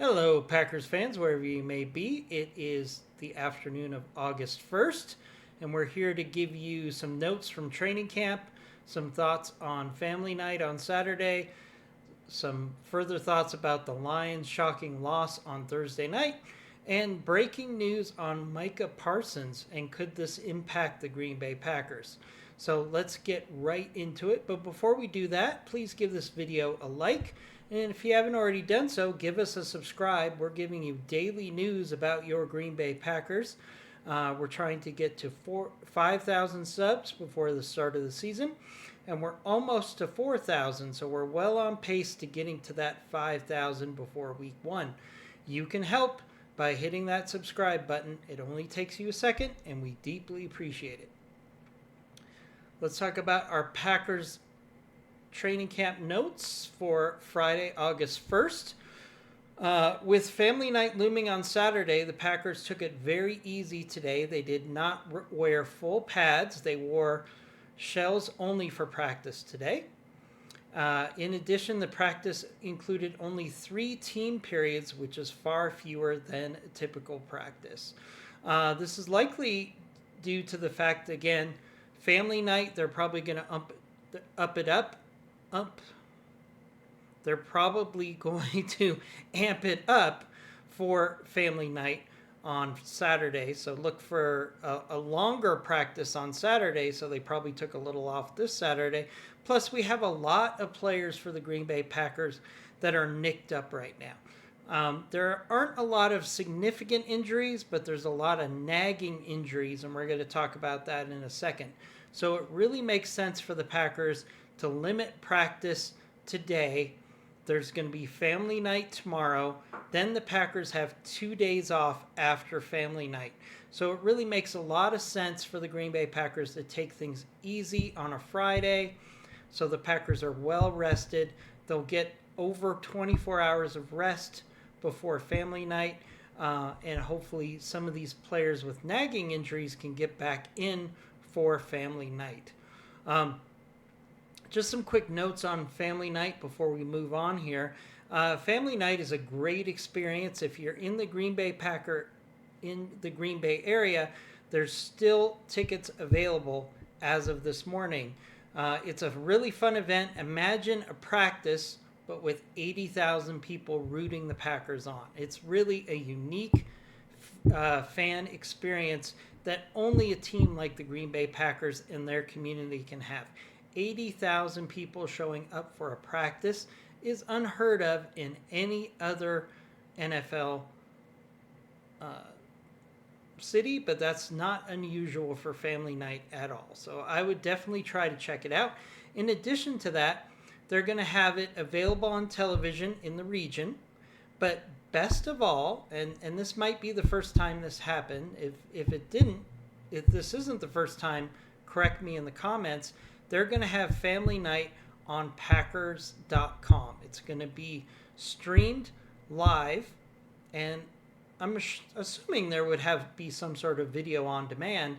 Hello, Packers fans, wherever you may be. It is the afternoon of August 1st, and we're here to give you some notes from training camp, some thoughts on family night on Saturday, some further thoughts about the Lions' shocking loss on Thursday night, and breaking news on Micah Parsons and could this impact the Green Bay Packers. So let's get right into it. But before we do that, please give this video a like. And if you haven't already done so, give us a subscribe. We're giving you daily news about your Green Bay Packers. We're trying to get to 5,000 subs before the start of the season. And we're almost to 4,000, so we're well on pace to getting to that 5,000 before week 1. You can help by hitting that subscribe button. It only takes you a second, and we deeply appreciate it. Let's talk about our Packers training camp notes for Friday, August 1st. With family night looming on Saturday, the Packers took it very easy today. They did not wear full pads. They wore shells only for practice today. In addition, the practice included only 3 team periods, which is far fewer than a typical practice. This is likely due to the fact, again, family night, they're probably going to they're probably going to amp it up for family night on Saturday. So look for a longer practice on Saturday. So they probably took a little off this Saturday. Plus, we have a lot of players for the Green Bay Packers that are nicked up right now. There aren't a lot of significant injuries, but there's a lot of nagging injuries, and we're going to talk about that in a second. So it really makes sense for the Packers to limit practice today. There's going to be family night tomorrow. Then the Packers have 2 days off after family night. So it really makes a lot of sense for the Green Bay Packers to take things easy on a Friday. So the Packers are well rested. They'll get over 24 hours of rest before family night. And hopefully some of these players with nagging injuries can get back in for family night. Just some quick notes on family night before we move on here. Family night is a great experience. If you're in the Green Bay area, there's still tickets available as of this morning. It's a really fun event. Imagine a practice, but with 80,000 people rooting the Packers on. It's really a unique fan experience that only a team like the Green Bay Packers and their community can have. 80,000 people showing up for a practice is unheard of in any other NFL city, but that's not unusual for family night at all. So I would definitely try to check it out. In addition to that, they're going to have it available on television in the region, but best of all, and this might be the first time this happened, if this isn't the first time, correct me in the comments, they're going to have family night on Packers.com. It's going to be streamed live, and I'm assuming there would be some sort of video on demand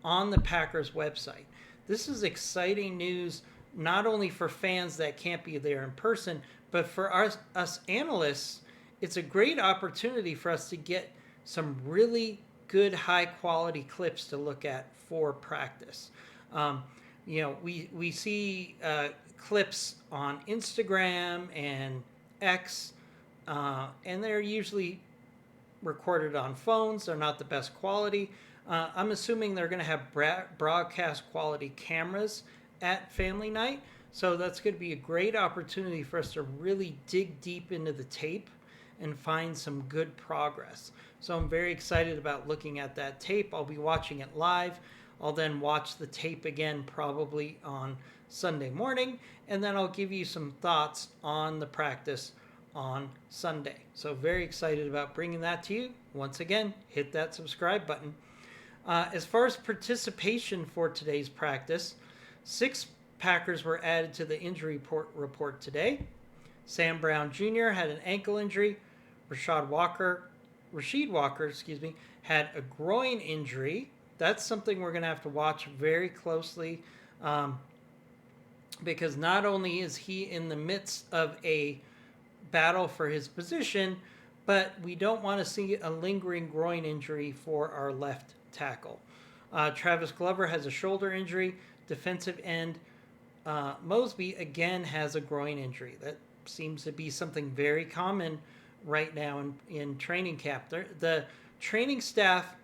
on the Packers website. This is exciting news, not only for fans that can't be there in person, but for us analysts. It's a great opportunity for us to get some really good high-quality clips to look at for practice. We see clips on Instagram and X, and they're usually recorded on phones. They're not the best quality. I'm assuming they're going to have broadcast quality cameras at family night. So that's going to be a great opportunity for us to really dig deep into the tape and find some good progress. So I'm very excited about looking at that tape. I'll be watching it live. I'll then watch the tape again probably on Sunday morning, and then I'll give you some thoughts on the practice on Sunday. So very excited about bringing that to you. Once again, hit that subscribe button. As far as participation for today's practice, 6 Packers were added to the injury report today. Sam Brown Jr. had an ankle injury. Rashid Walker, had a groin injury. That's something we're going to have to watch very closely because not only is he in the midst of a battle for his position, but we don't want to see a lingering groin injury for our left tackle. Travis Glover has a shoulder injury. Defensive end Mosby again has a groin injury. That seems to be something very common right now in training camp. The training staff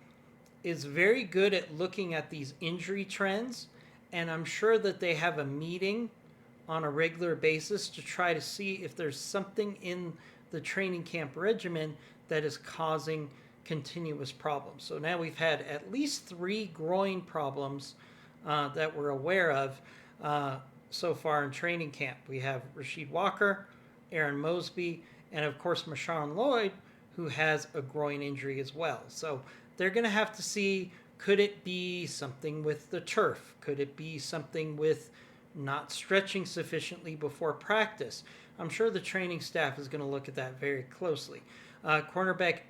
is very good at looking at these injury trends, and I'm sure that they have a meeting on a regular basis to try to see if there's something in the training camp regimen that is causing continuous problems. So now we've had at least 3 groin problems that we're aware of so far in training camp. We have Rasheed Walker, Aaron Mosby, and of course Marshawn Lloyd, who has a groin injury as well. So they're going to have to see, could it be something with the turf? Could it be something with not stretching sufficiently before practice? I'm sure the training staff is going to look at that very closely. Cornerback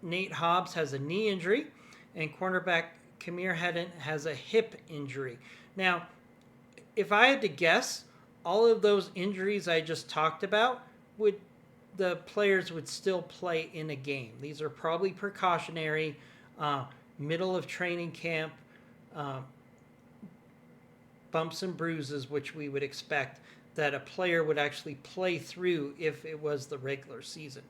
Nate Hobbs has a knee injury, and cornerback Kamir Hedden has a hip injury. Now, if I had to guess, all of those injuries I just talked about, the players would still play in a game. These are probably precautionary, middle of training camp bumps and bruises, which we would expect that a player would actually play through if it was the regular season.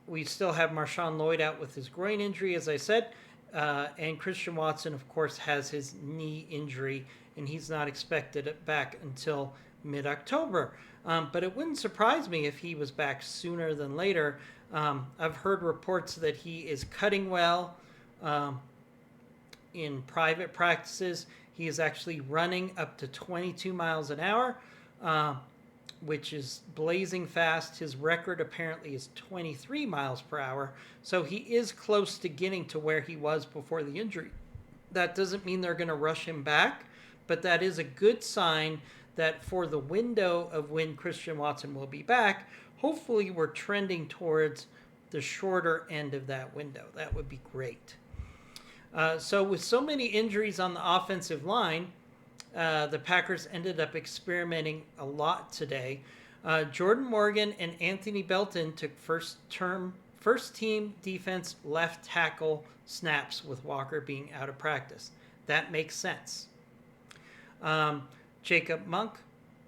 We still have Marshawn Lloyd out with his groin injury, as I said, and Christian Watson, of course, has his knee injury, and he's not expected back until mid-October. But it wouldn't surprise me if he was back sooner than later. I've heard reports that he is cutting well in private practices. He is actually running up to 22 miles an hour, which is blazing fast. His record apparently is 23 miles per hour. So he is close to getting to where he was before the injury. That doesn't mean they're going to rush him back, but that is a good sign that for the window of when Christian Watson will be back, hopefully we're trending towards the shorter end of that window. That would be great. So with so many injuries on the offensive line, the Packers ended up experimenting a lot today. Jordan Morgan and Anthony Belton took first team defense left tackle snaps with Walker being out of practice. That makes sense. Jacob Monk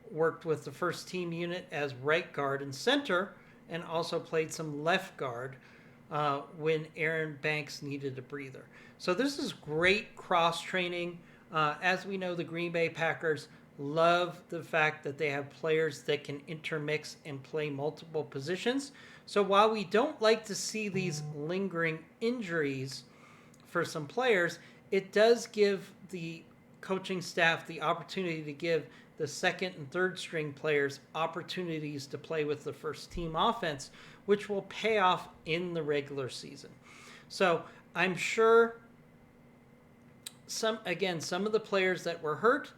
worked with the first team unit as right guard and center, and also played some left guard when Aaron Banks needed a breather. So this is great cross training. As we know, the Green Bay Packers love the fact that they have players that can intermix and play multiple positions. So while we don't like to see these lingering injuries for some players, it does give the coaching staff the opportunity to give the second and third string players opportunities to play with the first team offense, which will pay off in the regular season. So I'm sure some of the players that were hurt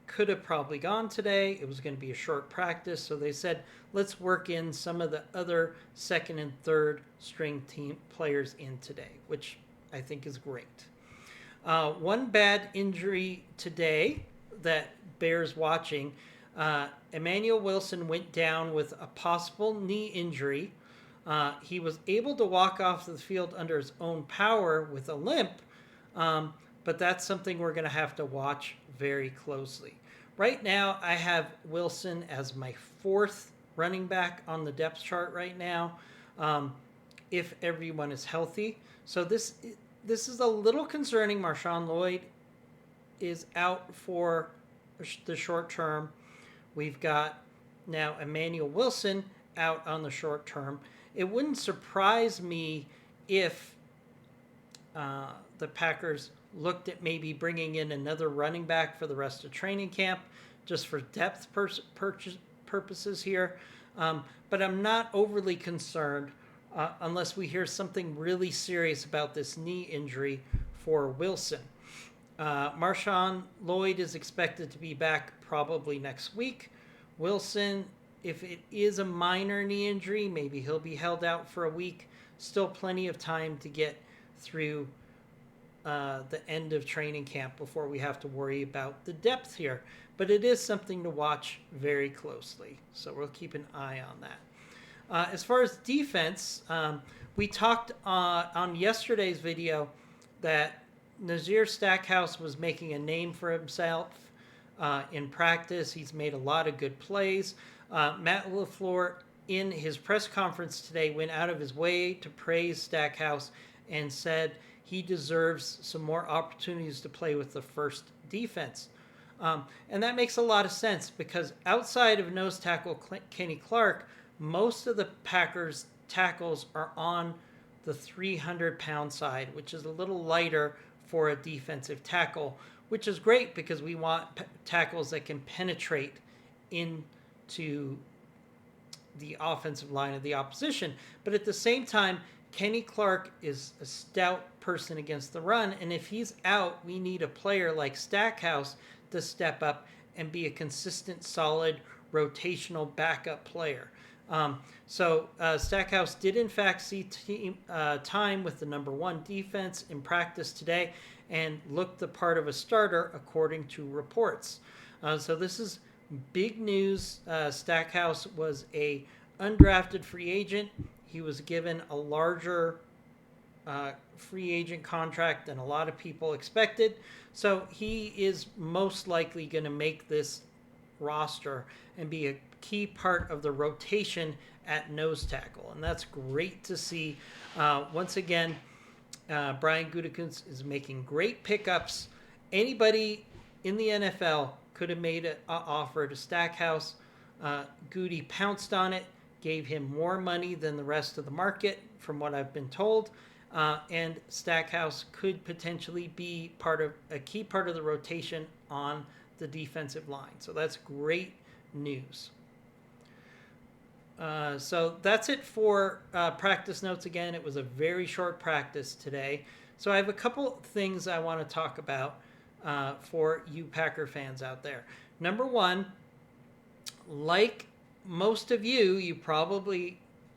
could have probably gone today. It was going to be a short practice, so they said, let's work in some of the other second and third string team players in today, which I think is great. One bad injury today that bears watching, Emmanuel Wilson went down with a possible knee injury. He was able to walk off the field under his own power with a limp, but that's something we're going to have to watch very closely. Right now, I have Wilson as my 4th running back on the depth chart right now, if everyone is healthy. So this is a little concerning. Marshawn Lloyd is out for the short term. We've got now Emmanuel Wilson out on the short term. It wouldn't surprise me if the Packers looked at maybe bringing in another running back for the rest of training camp, just for depth purposes here. But I'm not overly concerned unless we hear something really serious about this knee injury for Wilson. Marshawn Lloyd is expected to be back probably next week. Wilson, if it is a minor knee injury, maybe he'll be held out for a week. Still plenty of time to get through the end of training camp before we have to worry about the depth here. But it is something to watch very closely, so we'll keep an eye on that. As far as defense, we talked on yesterday's video that Nazir Stackhouse was making a name for himself in practice. He's made a lot of good plays. Matt LaFleur, in his press conference today, went out of his way to praise Stackhouse and said he deserves some more opportunities to play with the first defense. And that makes a lot of sense because outside of nose tackle Kenny Clark, most of the Packers tackles are on the 300-pound side, which is a little lighter for a defensive tackle, which is great because we want tackles that can penetrate into the offensive line of the opposition. But at the same time, Kenny Clark is a stout person against the run, and if he's out, we need a player like Stackhouse to step up and be a consistent, solid, rotational backup player. So Stackhouse did in fact see time with the number 1 defense in practice today and looked the part of a starter according to reports. So this is big news. Stackhouse was a undrafted free agent. He was given a larger free agent contract than a lot of people expected. So he is most likely going to make this roster and be a key part of the rotation at nose tackle. And that's great to see. Once again, Brian Gutekunst is making great pickups. Anybody in the NFL could have made an offer to Stackhouse. Goody pounced on it, gave him more money than the rest of the market, from what I've been told. And Stackhouse could potentially be a key part of the rotation on the defensive line. So that's great news. So that's it for practice notes. Again, it was a very short practice today. So I have a couple things I want to talk about for you Packer fans out there. Number one, like most of you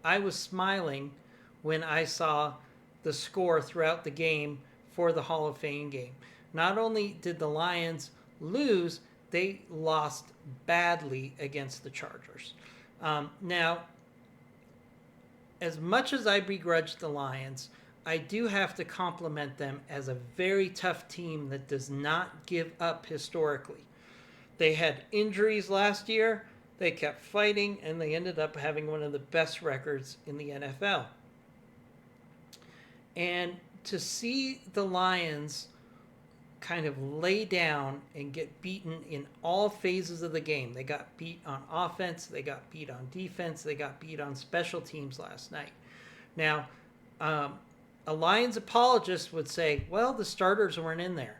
I was smiling when I saw the score throughout the game for the Hall of Fame game. Not only did the Lions lose, they lost badly against the Chargers. Now, as much as I begrudge the Lions, I do have to compliment them as a very tough team that does not give up historically. They had injuries last year, they kept fighting, and they ended up having one of the best records in the NFL. And to see the Lions kind of lay down and get beaten in all phases of the game. They got beat on offense, they got beat on defense, they got beat on special teams last night. Now, a Lions apologist would say, well, the starters weren't in there.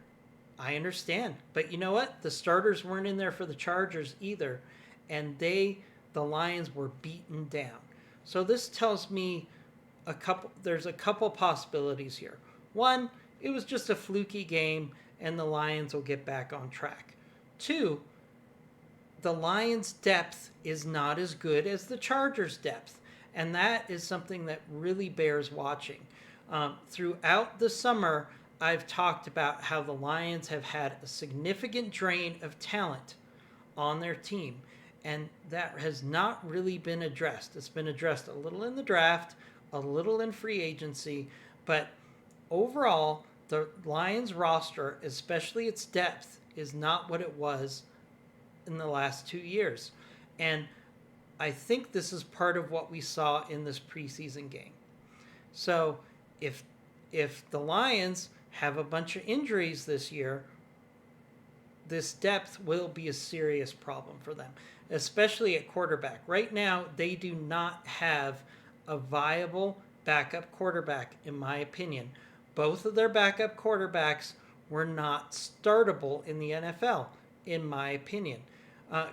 I understand. But you know what? The starters weren't in there for the Chargers either. And the Lions were beaten down. So this tells me there's a couple possibilities here. One, it was just a fluky game and the Lions will get back on track. Two, the Lions' depth is not as good as the Chargers' depth. And that is something that really bears watching. Throughout the summer, I've talked about how the Lions have had a significant drain of talent on their team. And that has not really been addressed. It's been addressed a little in the draft, a little in free agency, but overall, the Lions roster, especially its depth, is not what it was in the last 2 years. And I think this is part of what we saw in this preseason game. So if the Lions have a bunch of injuries this year, this depth will be a serious problem for them, especially at quarterback. Right now, they do not have a viable backup quarterback, in my opinion. Both of their backup quarterbacks were not startable in the NFL, in my opinion.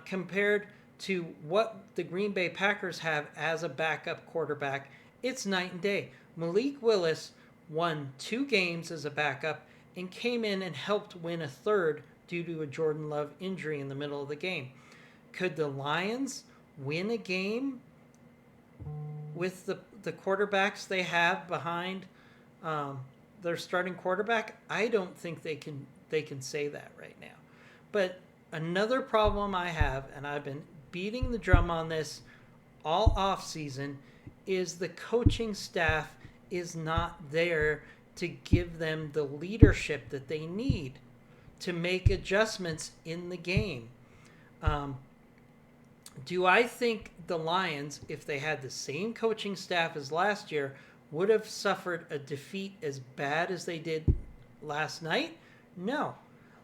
Compared to what the Green Bay Packers have as a backup quarterback, it's night and day. Malik Willis won 2 games as a backup and came in and helped win a third due to a Jordan Love injury in the middle of the game. Could the Lions win a game with the quarterbacks they have behind their starting quarterback? I don't think they can say that right now. But another problem I have, and I've been beating the drum on this all off season, is the coaching staff is not there to give them the leadership that they need to make adjustments in the game. Do I think the Lions, if they had the same coaching staff as last year, would have suffered a defeat as bad as they did last night? No.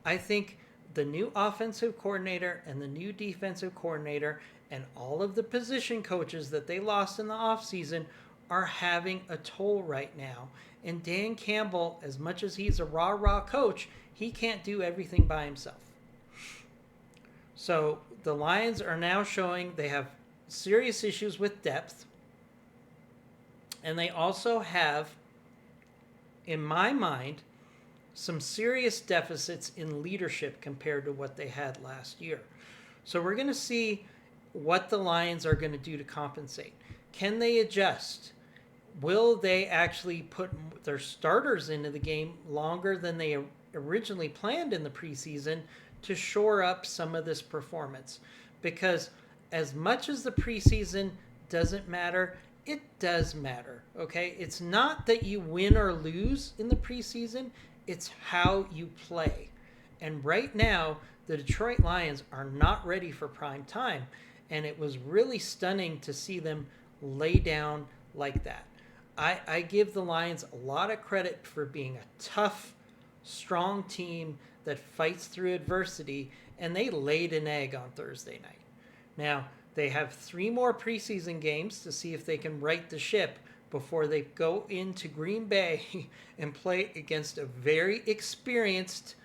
I think the new offensive coordinator and the new defensive coordinator and all of the position coaches that they lost in the offseason are having a toll right now. And Dan Campbell, as much as he's a rah-rah coach, he can't do everything by himself. So the Lions are now showing they have serious issues with depth. And they also have, in my mind, some serious deficits in leadership compared to what they had last year. So we're going to see what the Lions are going to do to compensate. Can they adjust? Will they actually put their starters into the game longer than they originally planned in the preseason to shore up some of this performance? Because as much as the preseason doesn't matter, it does matter, okay? It's not that you win or lose in the preseason, it's how you play. And right now, the Detroit Lions are not ready for prime time. And it was really stunning to see them lay down like that. I give the Lions a lot of credit for being a tough, strong team that fights through adversity, and they laid an egg on Thursday night. Now, they have 3 more preseason games to see if they can right the ship before they go into Green Bay and play against a very experienced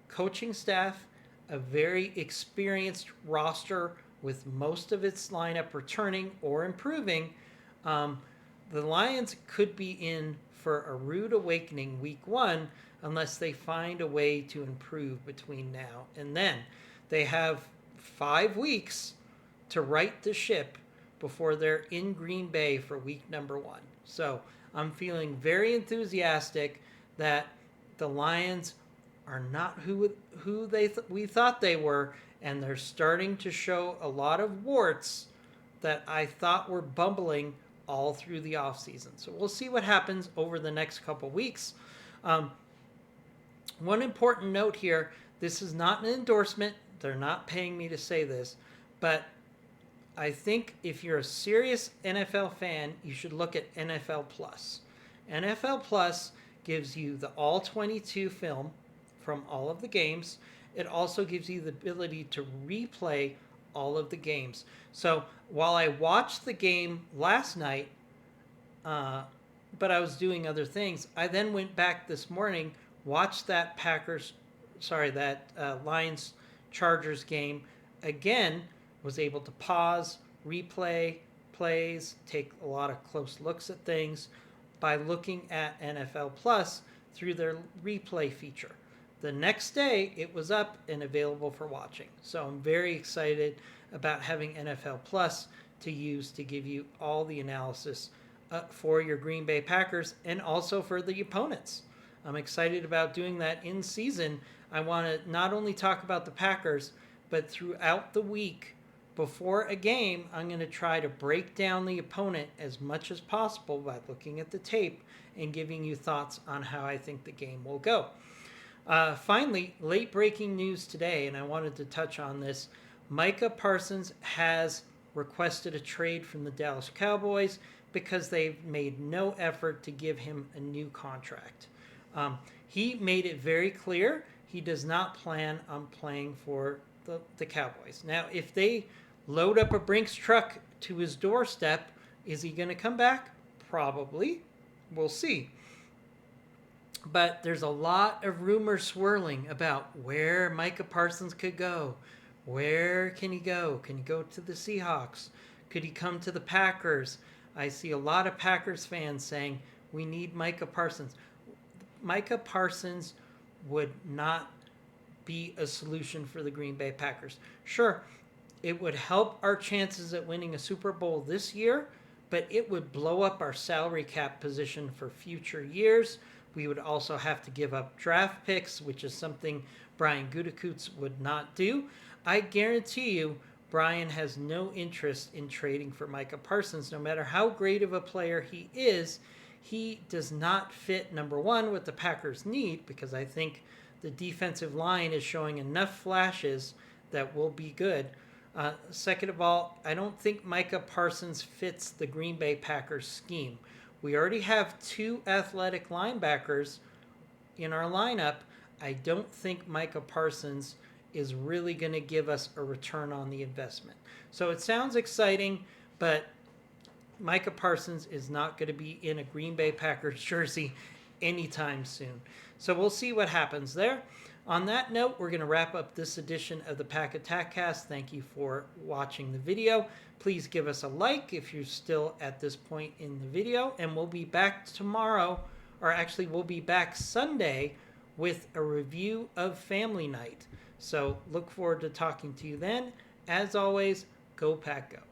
coaching staff, a very experienced roster with most of its lineup returning or improving. The Lions could be in for a rude awakening week 1 unless they find a way to improve between now and then. They have 5 weeks to right the ship before they're in Green Bay for week number 1. So I'm feeling very enthusiastic that the Lions are not who we thought they were, and they're starting to show a lot of warts that I thought were bumbling all through the offseason. So we'll see what happens over the next couple weeks. One important note here, this is not an endorsement. They're not paying me to say this, but I think if you're a serious NFL fan, you should look at NFL Plus. NFL Plus gives you the all 22 film from all of the games. It also gives you the ability to replay all of the games. So while I watched the game last night, but I was doing other things, I then went back this morning, watched that Lions Chargers game again, was able to pause, replay plays, take a lot of close looks at things by looking at NFL Plus through their replay feature. The next day, it was up and available for watching. So I'm very excited about having NFL Plus to use to give you all the analysis for your Green Bay Packers and also for the opponents. I'm excited about doing that in season. I want to not only talk about the Packers, but throughout the week before a game, I'm going to try to break down the opponent as much as possible by looking at the tape and giving you thoughts on how I think the game will go. Finally, late breaking news today, and I wanted to touch on this. Micah Parsons has requested a trade from the Dallas Cowboys because they've made no effort to give him a new contract. He made it very clear he does not plan on playing for the Cowboys. Now, if they load up a Brinks truck to his doorstep, is he going to come back? Probably. We'll see. But there's a lot of rumors swirling about where Micah Parsons could go. Where can he go? Can he go to the Seahawks? Could he come to the Packers? I see a lot of Packers fans saying, we need Micah Parsons. Micah Parsons would not be a solution for the Green Bay Packers. Sure, it would help our chances at winning a Super Bowl this year, but it would blow up our salary cap position for future years. We would also have to give up draft picks, which is something Brian Gutekunst would not do. I guarantee you, Brian has no interest in trading for Micah Parsons. No matter how great of a player he is, he does not fit, number one, what the Packers need, because I think the defensive line is showing enough flashes that will be good. Second of all, I don't think Micah Parsons fits the Green Bay Packers scheme. We already have 2 athletic linebackers in our lineup. I don't think Micah Parsons is really going to give us a return on the investment. So it sounds exciting, but Micah Parsons is not going to be in a Green Bay Packers jersey anytime soon. So we'll see what happens there. On that note, we're going to wrap up this edition of the Pack Attack Cast. Thank you for watching the video. Please give us a like if you're still at this point in the video. And we'll be back tomorrow, or actually we'll be back Sunday with a review of Family Night. So look forward to talking to you then. As always, go Pack Go.